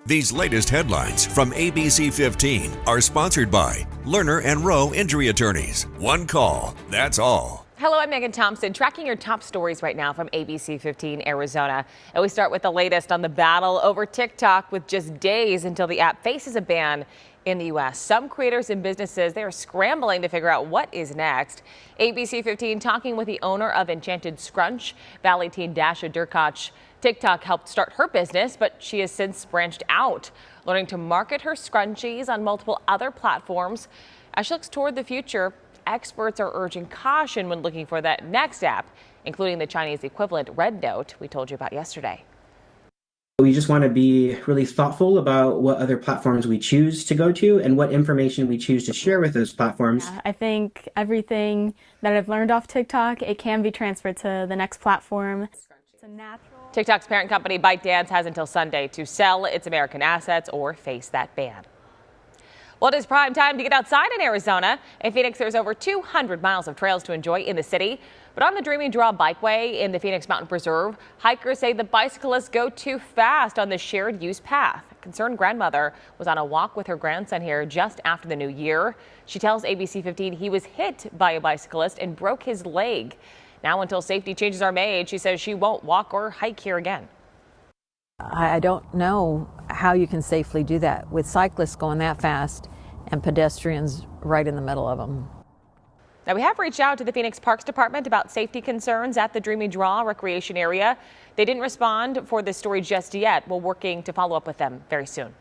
These latest headlines from ABC15 are sponsored by Lerner and Rowe Injury Attorneys. One call, that's all. Hello, I'm Megan Thompson, tracking your top stories right now from ABC15 Arizona. And we start with the latest on the battle over TikTok, with just days until the app faces a ban in the U.S. Some creators and businesses, they are scrambling to figure out what is next. ABC15 talking with the owner of Enchanted Scrunch, Valley teen Dasha Durkach. TikTok helped start her business, but she has since branched out, learning to market her scrunchies on multiple other platforms. As she looks toward the future, experts are urging caution when looking for that next app, including the Chinese equivalent Red Note we told you about yesterday. We just want to be really thoughtful about what other platforms we choose to go to and what information we choose to share with those platforms. I think everything that I've learned off TikTok, it can be transferred to the next platform. It's a natural. TikTok's parent company ByteDance has until Sunday to sell its American assets or face that ban. Well, it is prime time to get outside in Arizona. In Phoenix, there's over 200 miles of trails to enjoy in the city. But on the Dreamy Draw Bikeway in the Phoenix Mountain Preserve, hikers say the bicyclists go too fast on the shared use path. A concerned grandmother was on a walk with her grandson here just after the new year. She tells ABC15 he was hit by a bicyclist and broke his leg. Now, until safety changes are made, she says she won't walk or hike here again. I don't know how you can safely do that with cyclists going that fast and pedestrians right in the middle of them. Now, we have reached out to the Phoenix Parks Department about safety concerns at the Dreamy Draw recreation area. They didn't respond for this story just yet. We're working to follow up with them very soon.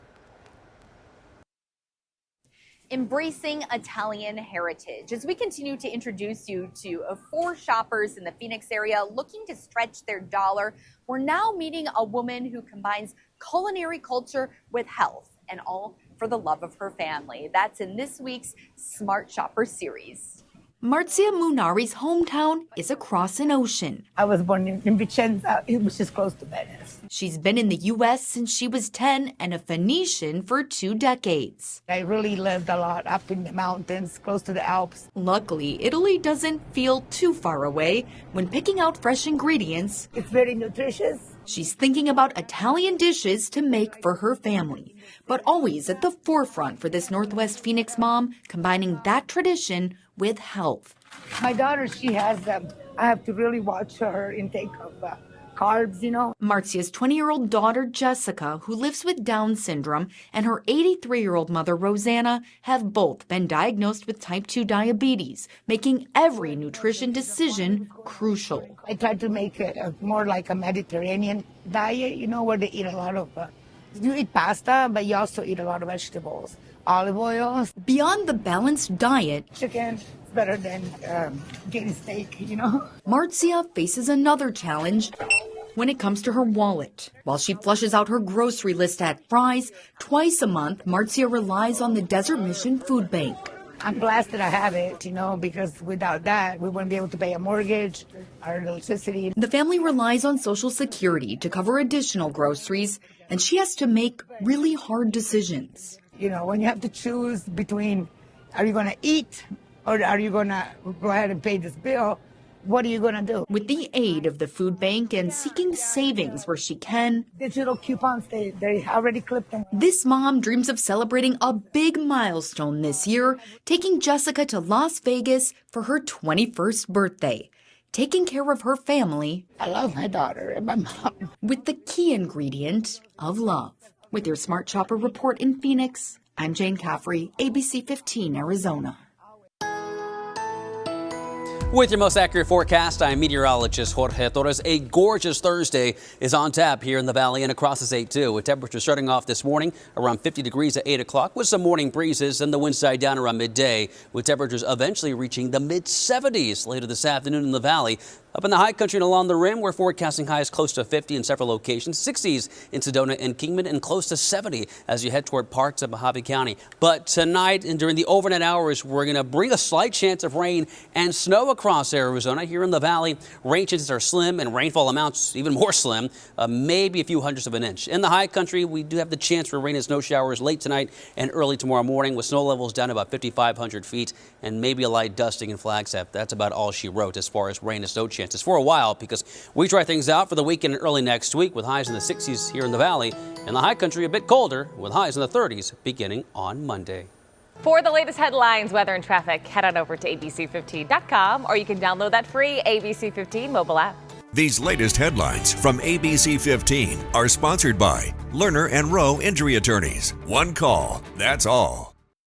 Embracing Italian heritage. As we continue to introduce you to four shoppers in the Phoenix area looking to stretch their dollar, we're now meeting a woman who combines culinary culture with health, and all for the love of her family. That's in this week's Smart Shopper series. Marzia Munari's hometown is across an ocean. I was born in Vicenza, which is close to Venice. She's been in the U.S. since she was 10 and a Phoenician for 2 decades. I really lived a lot up in the mountains, close to the Alps. Luckily, Italy doesn't feel too far away when picking out fresh ingredients. It's very nutritious. She's thinking about Italian dishes to make for her family, but always at the forefront for this Northwest Phoenix mom, combining that tradition with health. My daughter, she has, I have to really watch her intake of carbs, you know. Marzia's 20-year-old daughter, Jessica, who lives with Down syndrome, and her 83-year-old mother, Rosanna, have both been diagnosed with type 2 diabetes, making every nutrition decision crucial. I try to make it more like a Mediterranean diet, you know, where they eat a lot of, you eat pasta, but you also eat a lot of vegetables, olive oil. Beyond the balanced diet, chicken is better than getting steak, you know. Marzia faces another challenge when it comes to her wallet. While she flushes out her grocery list at Fry's twice a month, Marzia relies on the Desert Mission Food Bank. I'm blessed that I have it, you know, because without that, we wouldn't be able to pay a mortgage, our electricity. The family relies on Social Security to cover additional groceries, and she has to make really hard decisions. You know, when you have to choose between, are you going to eat or are you going to go ahead and pay this bill? What are you going to do? With the aid of the food bank and seeking savings where she can, digital coupons, they already clipped them. This mom dreams of celebrating a big milestone this year, taking Jessica to Las Vegas for her 21st birthday, taking care of her family. I love my daughter and my mom. With the key ingredient of love. With your Smart Shopper report in Phoenix, I'm Jane Caffrey, ABC15 Arizona. With your most accurate forecast, I'm meteorologist Jorge Torres. A gorgeous Thursday is on tap here in the valley and across the state, too, with temperatures starting off this morning around 50 degrees at 8 o'clock with some morning breezes, and the wind died down around midday, with temperatures eventually reaching the mid-70s later this afternoon in the valley. Up in the high country and along the rim, we're forecasting highs close to 50 in several locations, 60s in Sedona and Kingman, and close to 70 as you head toward parts of Mojave County. But tonight and during the overnight hours, we're going to bring a slight chance of rain and snow across Arizona. Here in the valley, rain chances are slim and rainfall amounts even more slim, maybe a few hundredths of an inch. In the high country, we do have the chance for rain and snow showers late tonight and early tomorrow morning, with snow levels down about 5,500 feet and maybe a light dusting in Flagstaff. That's about all she wrote as far as rain and snow chances. chances for a while because we try things out for the weekend and early next week with highs in the 60s here in the valley. In the high country, a bit colder with highs in the 30s beginning on Monday. For the latest headlines, weather, and traffic, head on over to ABC15.com or you can download that free ABC15 mobile app. These latest headlines from ABC15 are sponsored by Lerner and Rowe Injury Attorneys. One call, that's all.